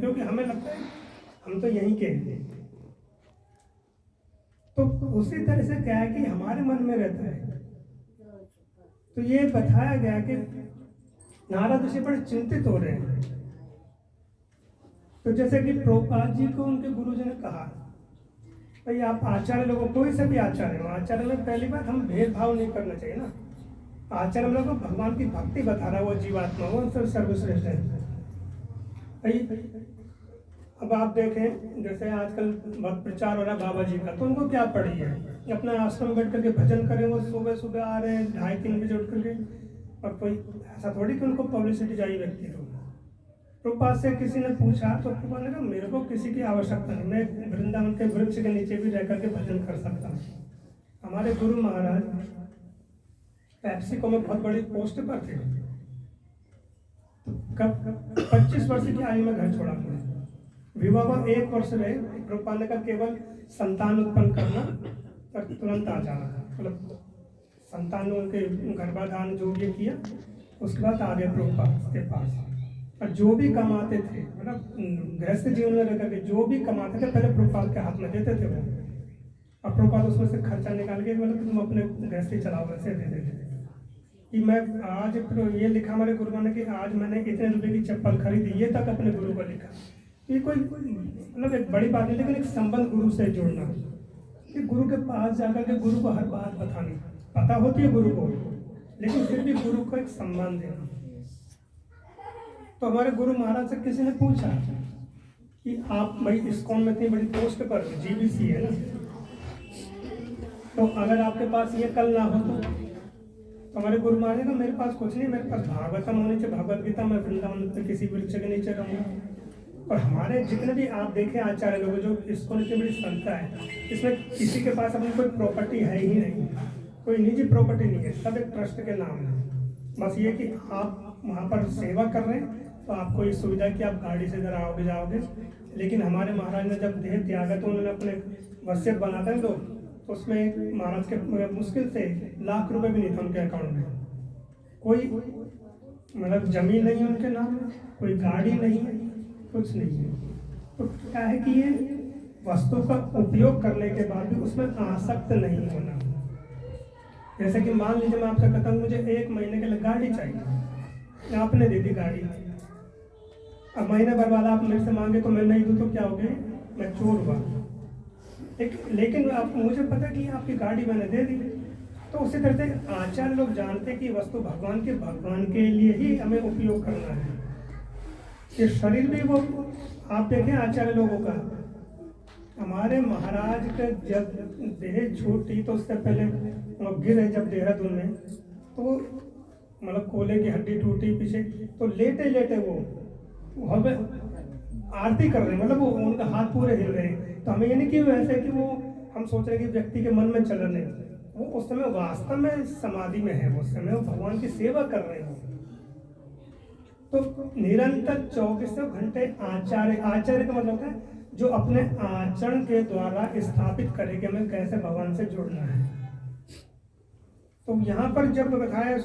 क्योंकि हमें लगता है हम तो यहीं के हैं। तो उसी तरह से क्या है कि हमारे मन में रहता है। तो ये बताया गया कि नारद ऋषि बड़े चिंतित हो रहे हैं। तो जैसे कि प्रभुपाद जी को उनके गुरुजी ने कहा, भाई आप आचार्य लोगों, कोई से भी आचार्य हो, आचार्य में पहली बात हम भेदभाव नहीं करना चाहिए ना। आचार्य लोग भगवान की भक्ति बता रहा है, वो जीवात्मा वो सब सर्वश्रेष्ठ है। भाई अब आप देखें जैसे आजकल बहुत प्रचार हो रहा है बाबा जी का, तो उनको क्या पड़ी है, अपना आश्रम बैठ करके भजन करें, वो सुबह सुबह आ रहे हैं 2:30-3 बजे उठ करके, और कोई ऐसा थोड़ी कि उनको पब्लिसिटी चाहिए व्यक्ति को। प्रभुपाद से किसी ने पूछा तो प्रभुपाद ने कहा मेरे को किसी की आवश्यकता नहीं, मैं वृंदावन के वृक्ष के नीचे भी रह करके भजन कर सकता हूँ। हमारे गुरु महाराज पेप्सिको में बहुत बड़ी पोस्ट पर थे, कब 25 वर्ष की आयु में घर छोड़ा था। विवाह 1 वर्ष में प्रभुपाद ने कहा केवल संतान उत्पन्न करना और तुरंत आ जाना, मतलब संतान उनके गर्भाधान जो भी किया उसके बाद आ गए प्रभुपाद के पास। और जो भी कमाते थे, मतलब गृहस्थ जीवन में रहकर के जो भी कमाते थे पहले प्रभुपाद के हाथ में देते थे वो, और प्रभुपाद उसमें से खर्चा निकाल के मतलब तुम अपने गृहस्थी चलाओ वैसे दे देते थे। कि मैं आज ये लिखा हमारे गुरुओं ने कि आज मैंने इतने रुपए की चप्पल खरीदी, ये तक अपने गुरु को लिखा। ये कोई मतलब एक बड़ी बात नहीं, लेकिन एक संबंध गुरु से जोड़ना, कि गुरु के पास जाकर के गुरु को हर बात बतानी, पता होती है गुरु को, लेकिन फिर भी गुरु को एक सम्मान देना। तो हमारे गुरु महाराज से किसी ने पूछा कि आप भाई इस्कॉन में इतनी बड़ी पोस्ट पर, जीबीसी है ना, तो अगर आपके पास ये कल ना हो तो हमारे गुरु महाराज ने कहा मेरे पास कुछ नहीं, मेरे पास भागवतम होनी चाहिए, भगवत गीता, मैं वृंदावन पे किसी वृक्ष के नीचे रहूँगा। और हमारे जितने भी आप देखें आचार्य लोग जो इस्कॉन की बड़ी संस्था है, इसमें किसी के पास अपनी कोई प्रॉपर्टी है ही नहीं, कोई निजी प्रॉपर्टी नहीं है, सब एक ट्रस्ट के नाम है। बस ये कि आप वहाँ पर सेवा कर रहे हैं तो आपको ये सुविधा कि आप गाड़ी से इधर आओगे जाओगे। लेकिन हमारे महाराज ने जब देह त्यागा तो उन्होंने अपने वसीयत बनाते हैं लोग, तो उसमें महाराज के मुश्किल से लाख रुपए भी नहीं था उनके अकाउंट में, कोई मतलब जमीन नहीं है उनके नाम में, कोई गाड़ी नहीं है, कुछ नहीं है। तो क्या है कि ये वस्तु का उपयोग करने के बाद भी उसमें आसक्त नहीं होना। जैसे कि मान लीजिए मैं आपसे कहता हूँ मुझे 1 महीने के लिए गाड़ी चाहिए, आपने दे दी गाड़ी, अब महीने भर बाद आप मेरे से मांगे तो मैं नहीं दूँ तो क्या हो गया, मैं चोर हुआ। लेकिन आप मुझे पता कि आपकी गाड़ी मैंने दे दी। तो उसी तरह से आचार्य लोग जानते कि वस्तु भगवान के लिए ही हमें उपयोग करना है। ये शरीर भी वो आप देखें आचार्य लोगों का, हमारे महाराज का जब देह छूटी तो उससे पहले वो गिरे जब देहरादून में, तो मतलब कोले की हड्डी टूटी पीछे, तो लेटे लेटे वो हमें आरती कर रहे हैं, मतलब वो उनका हाथ पूरे हिल रहे हैं। तो हमें ये नहीं कि वैसे कि वो हम सोच रहे हैं कि व्यक्ति के मन में चल रहे हैं, वो उस समय वास्तव में समाधि में है, उस समय वो भगवान की सेवा कर रहे हैं। तो निरंतर 24 घंटे आचार्य का मतलब होता है जो अपने आचरण के द्वारा स्थापित करे कि हमें कैसे भगवान से जुड़ना है। तो यहाँ पर जब बताया